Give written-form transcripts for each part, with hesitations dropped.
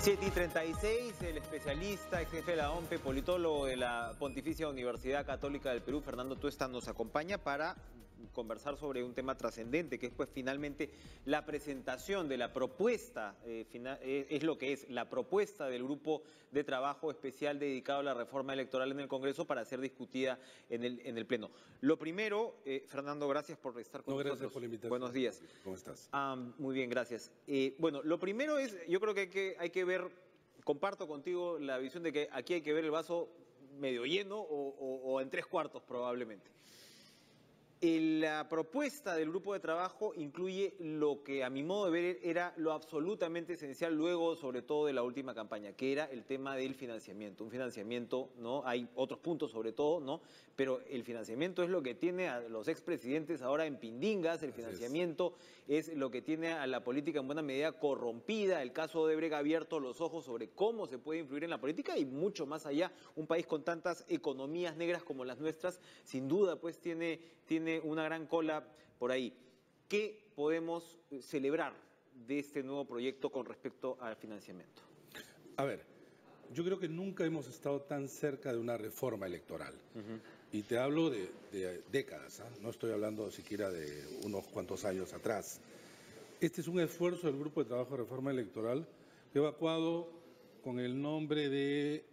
7:36, el especialista, ex jefe de la OMPE, politólogo de la Pontificia Universidad Católica del Perú, Fernando Tuesta, nos acompaña para conversar sobre un tema trascendente, que es pues finalmente la presentación de la propuesta, es lo que es, la propuesta del grupo de trabajo especial dedicado a la reforma electoral en el Congreso para ser discutida en el Pleno. Lo primero, Fernando, gracias por estar con nosotros. Gracias por la invitación. Buenos días. ¿Cómo estás? Muy bien, gracias. Bueno, lo primero es, yo creo que hay que ver, comparto contigo la visión de que aquí hay que ver el vaso medio lleno o en 3/4 probablemente. La propuesta del grupo de trabajo incluye lo que a mi modo de ver era lo absolutamente esencial luego, sobre todo de la última campaña, que era el tema del financiamiento. Un financiamiento, ¿no? Hay otros puntos sobre todo, ¿no? Pero el financiamiento es lo que tiene a los expresidentes ahora en pindingas, el financiamiento es lo que tiene a la política en buena medida corrompida. El caso de Odebrecht ha abierto los ojos sobre cómo se puede influir en la política y mucho más allá. Un país con tantas economías negras como las nuestras, sin duda, pues tiene una gran cola por ahí. ¿Qué podemos celebrar de este nuevo proyecto con respecto al financiamiento? A ver, yo creo que nunca hemos estado tan cerca de una reforma electoral. Y te hablo de décadas, no estoy hablando siquiera de unos cuantos años atrás. Este es un esfuerzo del Grupo de Trabajo de Reforma Electoral que ha evacuado con el nombre de,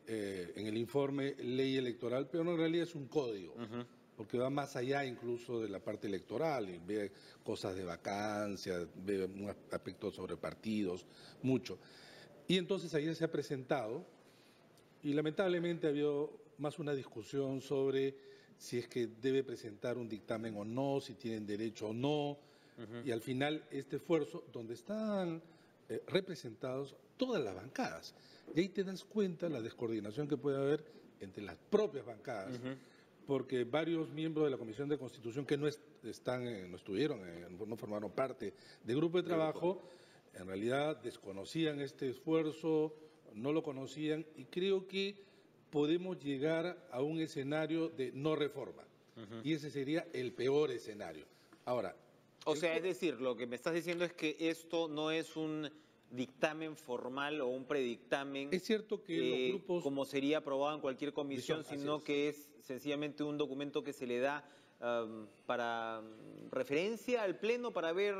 en el informe, ley electoral, pero no, en realidad es un código. Porque va más allá incluso de la parte electoral, y ve cosas de vacancia, ve un aspecto sobre partidos, mucho. Y entonces ayer se ha presentado, y lamentablemente ha habido más una discusión sobre si es que debe presentar un dictamen o no, si tienen derecho o no, y al final este esfuerzo, donde están representados todas las bancadas, y ahí te das cuenta la descoordinación que puede haber entre las propias bancadas, porque varios miembros de la Comisión de Constitución que no formaron parte del grupo de trabajo, en realidad desconocían este esfuerzo, no lo conocían, y creo que podemos llegar a un escenario de no reforma, y ese sería el peor escenario. Ahora, o sea, es decir, lo que me estás diciendo es que esto no es un dictamen formal o un predictamen, es cierto que los grupos, como sería aprobado en cualquier comisión, sino que es sencillamente un documento que se le da para referencia al Pleno para ver...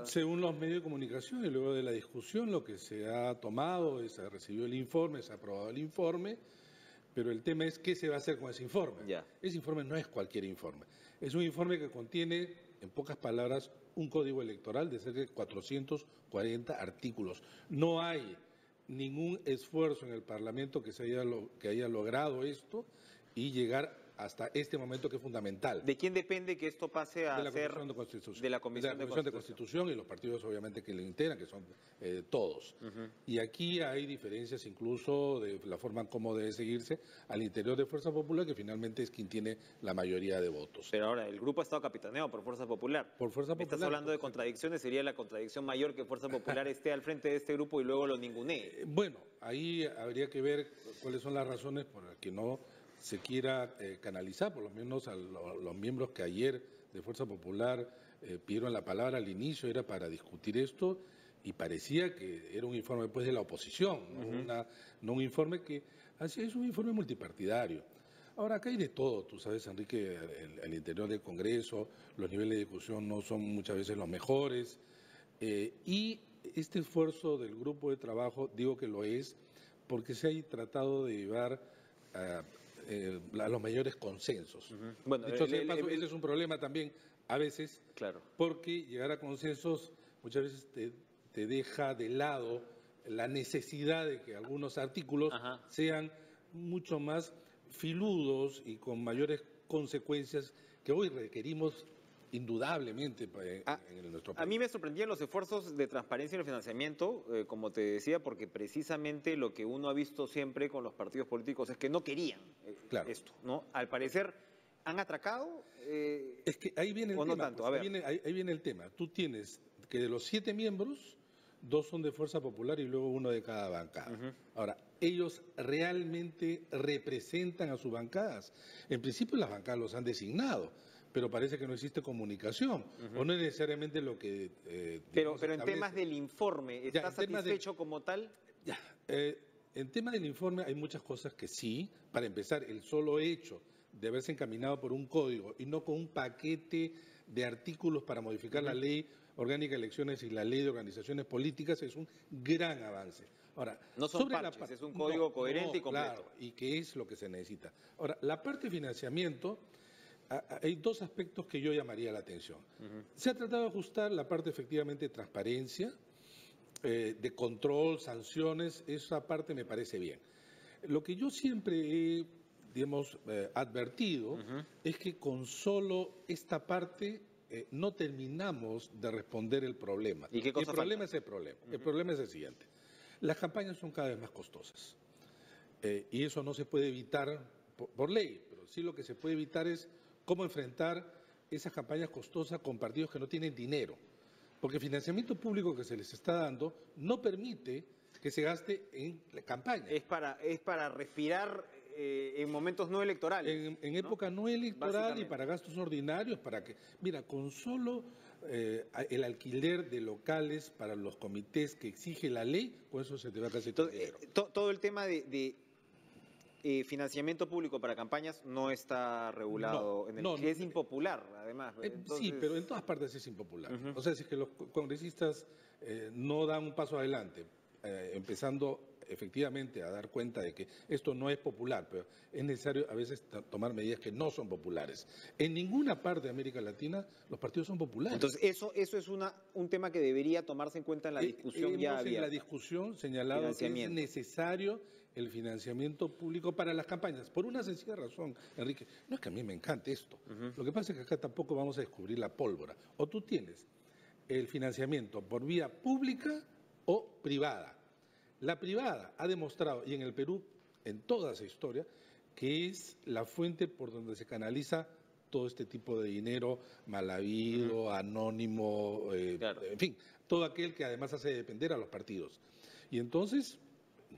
Según los medios de comunicación y luego de la discusión, lo que se ha tomado, se recibió el informe, se ha aprobado el informe, pero el tema es qué se va a hacer con ese informe. Ese informe no es cualquier informe, es un informe que contiene, en pocas palabras, un código electoral de cerca de 440 artículos. No hay ningún esfuerzo en el Parlamento que haya logrado esto y llegar hasta este momento, que es fundamental. ¿De quién depende que esto pase a ser de la Comisión de Constitución y los partidos obviamente que le integran, que son todos? Y aquí hay diferencias incluso de la forma como debe seguirse al interior de Fuerza Popular, que finalmente es quien tiene la mayoría de votos. Pero ahora, el grupo ha estado capitaneado por Fuerza Popular. Por Fuerza Popular. Estás hablando de contradicciones, sería la contradicción mayor que Fuerza Popular esté al frente de este grupo y luego lo ningunee. Bueno, ahí habría que ver cuáles son las razones por las que no se quiera canalizar, por lo menos a los miembros que ayer de Fuerza Popular pidieron la palabra al inicio, era para discutir esto, y parecía que era un informe pues de la oposición, no un informe que, así es, un informe multipartidario. Ahora, acá hay de todo, tú sabes, Enrique, al interior del Congreso, los niveles de discusión no son muchas veces los mejores, y este esfuerzo del grupo de trabajo, digo que lo es, porque se ha tratado de llevar a los mayores consensos. Bueno, de hecho, ese es un problema también a veces, porque llegar a consensos muchas veces te deja de lado la necesidad de que algunos artículos sean mucho más filudos y con mayores consecuencias que hoy requerimos indudablemente en nuestro país. A mí me sorprendían los esfuerzos de transparencia en el financiamiento, como te decía, porque precisamente lo que uno ha visto siempre con los partidos políticos es que no querían esto, ¿no? Al parecer, ¿han atracado? Es que ahí viene el tema. No tanto? Pues, ahí viene el tema. Tú tienes que de los 7 miembros, 2 son de Fuerza Popular y luego 1 de cada bancada. Ahora, ¿ellos realmente representan a sus bancadas? En principio las bancadas los han designado, pero parece que no existe comunicación, o no es necesariamente lo que... pero en temas del informe, ¿estás satisfecho como tal? Ya, en tema del informe hay muchas cosas que sí. Para empezar, el solo hecho de haberse encaminado por un código y no con un paquete de artículos para modificar la ley orgánica de elecciones y la ley de organizaciones políticas es un gran avance. Ahora, No son sobre parches, es un código coherente y completo. Claro, y que es lo que se necesita. Ahora, la parte de financiamiento, hay dos aspectos que yo llamaría la atención. Se ha tratado de ajustar la parte efectivamente de transparencia, de control, sanciones, esa parte me parece bien. Lo que yo siempre he, digamos, advertido es que con solo esta parte no terminamos de responder el problema. ¿Y qué cosa el problema falta? es el problema. El problema es el siguiente. Las campañas son cada vez más costosas y eso no se puede evitar por ley, pero sí lo que se puede evitar es cómo enfrentar esas campañas costosas con partidos que no tienen dinero. Porque el financiamiento público que se les está dando no permite que se gaste en la campaña. Es para respirar en momentos no electorales. En época no electoral y Básicamente. para gastos ordinarios, para que, mira, con solo el alquiler de locales para los comités que exige la ley, con eso se te va casi todo el dinero. Todo el tema de financiamiento público para campañas no está regulado, que es impopular, además. Sí, pero en todas partes es impopular. O sea, si es que los congresistas no dan un paso adelante, empezando efectivamente a dar cuenta de que esto no es popular, pero es necesario a veces tomar medidas que no son populares. En ninguna parte de América Latina los partidos son populares. Entonces, eso es un tema que debería tomarse en cuenta en la discusión ya abierta. En la discusión señalado que es necesario el financiamiento público para las campañas, por una sencilla razón, Enrique. No es que a mí me encante esto. Lo que pasa es que acá tampoco vamos a descubrir la pólvora. O tú tienes el financiamiento por vía pública o privada. La privada ha demostrado, y en el Perú, en toda su historia, que es la fuente por donde se canaliza todo este tipo de dinero mal habido, anónimo, Claro. en fin, todo aquel que además hace depender a los partidos. Y entonces,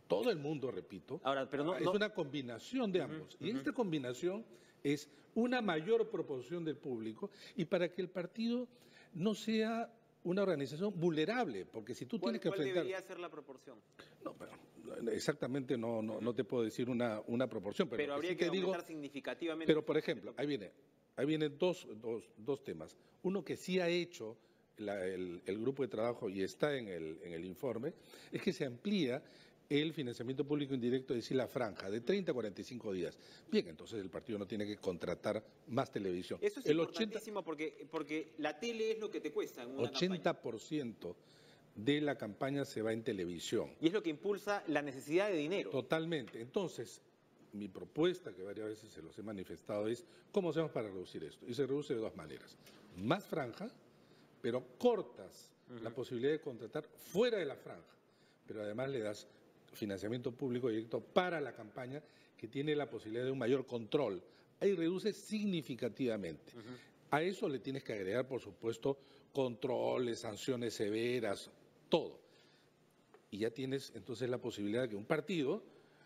todo el mundo, repito, ahora, pero es una combinación de ambos. Y esta combinación es una mayor proporción del público y para que el partido no sea una organización vulnerable, porque si tú tienes que enfrentar... ¿Cuál debería ser la proporción? No, pero exactamente no te puedo decir una proporción, pero habría sí que te digo, aumentar significativamente. Pero, por ejemplo, ahí vienen dos temas. Uno que sí ha hecho el grupo de trabajo y está en el informe, es que se amplía el financiamiento público indirecto, es decir, la franja, de 30 a 45 días. Bien, entonces el partido no tiene que contratar más televisión. Eso es importantísimo porque la tele es lo que te cuesta en una 80% de la campaña se va en televisión. Y es lo que impulsa la necesidad de dinero. Totalmente. Entonces, mi propuesta, que varias veces se los he manifestado, es ¿cómo hacemos para reducir esto? Y se reduce de dos maneras. Más franja, pero cortas la posibilidad de contratar fuera de la franja. Pero además le das financiamiento público directo para la campaña que tiene la posibilidad de un mayor control. Ahí reduce significativamente. A eso le tienes que agregar, por supuesto, controles, sanciones severas, todo. Y ya tienes entonces la posibilidad de que un partido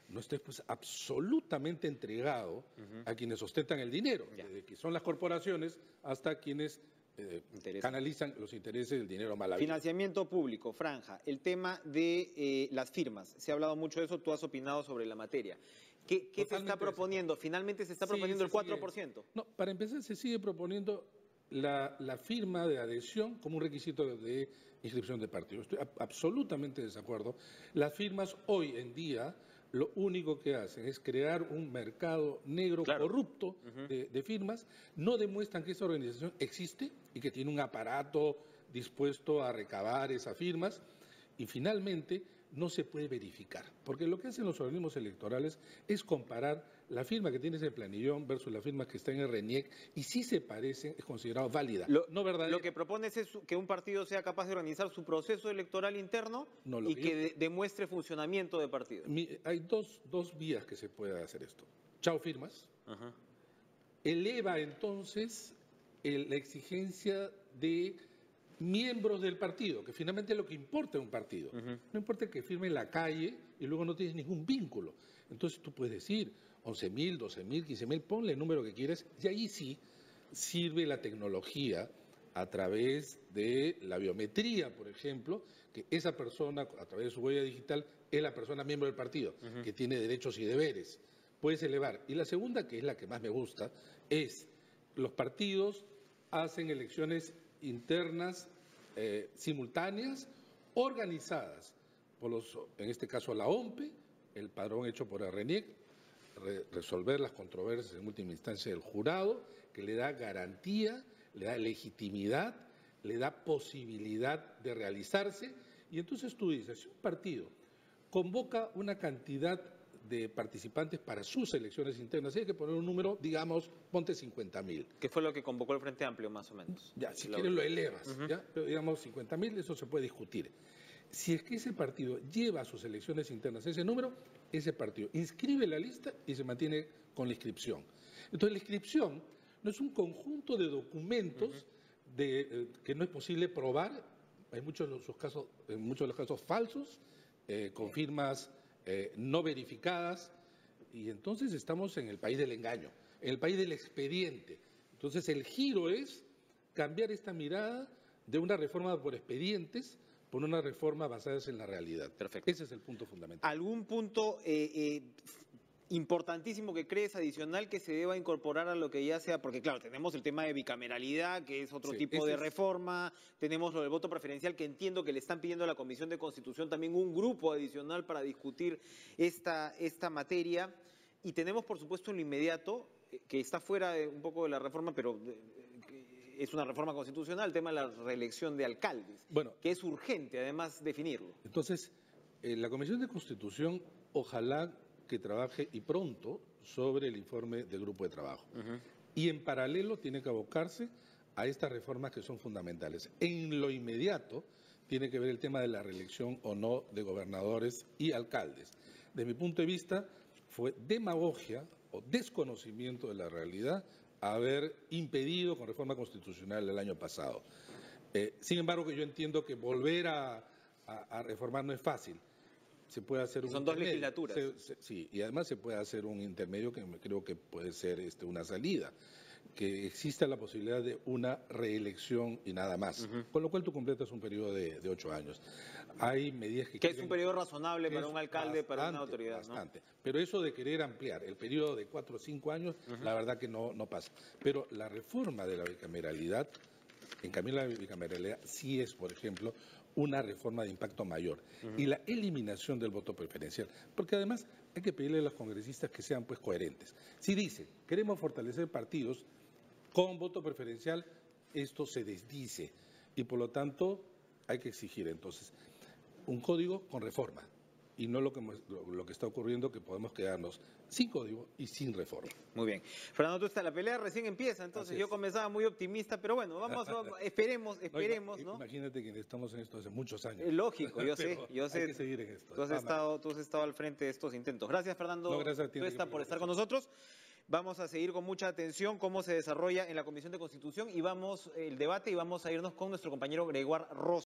no esté pues absolutamente entregado a quienes ostentan el dinero, desde que son las corporaciones hasta quienes canalizan los intereses del dinero mal habido. Financiamiento público, franja, el tema de las firmas. Se ha hablado mucho de eso, tú has opinado sobre la materia. ¿Qué se está proponiendo? Finalmente se está proponiendo el 4%. No, para empezar se sigue proponiendo la firma de adhesión como un requisito de inscripción de partido. Estoy absolutamente de desacuerdo. Las firmas hoy en día lo único que hacen es crear un mercado negro corrupto de firmas, no demuestran que esa organización existe y que tiene un aparato dispuesto a recabar esas firmas y finalmente no se puede verificar, porque lo que hacen los organismos electorales es comparar la firma que tienes en el planillón versus la firma que está en el RENIEC y si se parecen es considerado válida, no verdadera. Lo que propones es que un partido sea capaz de organizar su proceso electoral interno y que demuestre funcionamiento de partido. Hay dos vías que se puede hacer esto. Chao firmas. Eleva entonces la exigencia de miembros del partido, que finalmente es lo que importa en un partido. No importa que firme en la calle y luego no tienes ningún vínculo. Entonces tú puedes decir 11.000, 12.000, 15.000, ponle el número que quieres y ahí sí sirve la tecnología a través de la biometría, por ejemplo, que esa persona, a través de su huella digital, es la persona miembro del partido, que tiene derechos y deberes. Puedes elevar. Y la segunda, que es la que más me gusta, es los partidos hacen elecciones internas simultáneas, organizadas por en este caso la OMPE, el padrón hecho por el RENIEC, resolver las controversias en última instancia del jurado, que le da garantía, le da legitimidad, le da posibilidad de realizarse. Y entonces tú dices, si un partido convoca una cantidad de participantes para sus elecciones internas, hay que poner un número, digamos, ponte 50.000. Que fue lo que convocó el Frente Amplio, más o menos. Ya, si quieres lo elevas, ¿ya? Pero digamos 50.000, eso se puede discutir. Si es que ese partido lleva a sus elecciones internas ese número, ese partido inscribe la lista y se mantiene con la inscripción. Entonces, la inscripción no es un conjunto de documentos que no es posible probar. Hay en muchos de los casos falsos, con firmas no verificadas, y entonces estamos en el país del engaño, en el país del expediente. Entonces, el giro es cambiar esta mirada de una reforma por expedientes por una reforma basada en la realidad. Perfecto. Ese es el punto fundamental. ¿Algún punto importantísimo que crees adicional que se deba incorporar a lo que ya sea? Porque claro, tenemos el tema de bicameralidad, que es otro tipo de reforma, tenemos lo del voto preferencial, que entiendo que le están pidiendo a la Comisión de Constitución también un grupo adicional para discutir esta materia, y tenemos por supuesto en lo inmediato, que está fuera un poco de la reforma, pero es una reforma constitucional, el tema de la reelección de alcaldes, que es urgente además definirlo. Entonces, la Comisión de Constitución, ojalá que trabaje y pronto sobre el informe del grupo de trabajo. Y en paralelo tiene que abocarse a estas reformas que son fundamentales. En lo inmediato tiene que ver el tema de la reelección o no de gobernadores y alcaldes. Desde mi punto de vista, fue demagogia o desconocimiento de la realidad haber impedido con reforma constitucional el año pasado. Sin embargo, que yo entiendo que volver a reformar no es fácil. Se puede hacer Son dos legislaturas. Sí, y además se puede hacer un intermedio que creo que puede ser una salida, que exista la posibilidad de una reelección y nada más, con lo cual tú completas un periodo de 8 años. Hay medidas que es un periodo razonable para un alcalde, para una autoridad. Bastante, ¿no? Pero eso de querer ampliar el periodo de 4 o 5 años, la verdad que no pasa. Pero la reforma de la bicameralidad, en cambio la bicameralidad sí es, por ejemplo, una reforma de impacto mayor, y la eliminación del voto preferencial, porque además hay que pedirle a los congresistas que sean pues coherentes. Si dicen, queremos fortalecer partidos con voto preferencial, esto se desdice, y por lo tanto hay que exigir entonces un código con reforma, y no lo que está ocurriendo, que podemos quedarnos sin código y sin reforma. Muy bien. Fernando, la pelea recién empieza, entonces yo comenzaba muy optimista, pero bueno, vamos esperemos, ¿no? Imagínate que estamos en esto hace muchos años. Lógico, yo sé. Hay que seguir en esto. Tú has estado al frente de estos intentos. Gracias, Fernando, gracias a ti, por estar con nosotros. Vamos a seguir con mucha atención cómo se desarrolla en la Comisión de Constitución y el debate, y vamos a irnos con nuestro compañero Gregoire Rosa.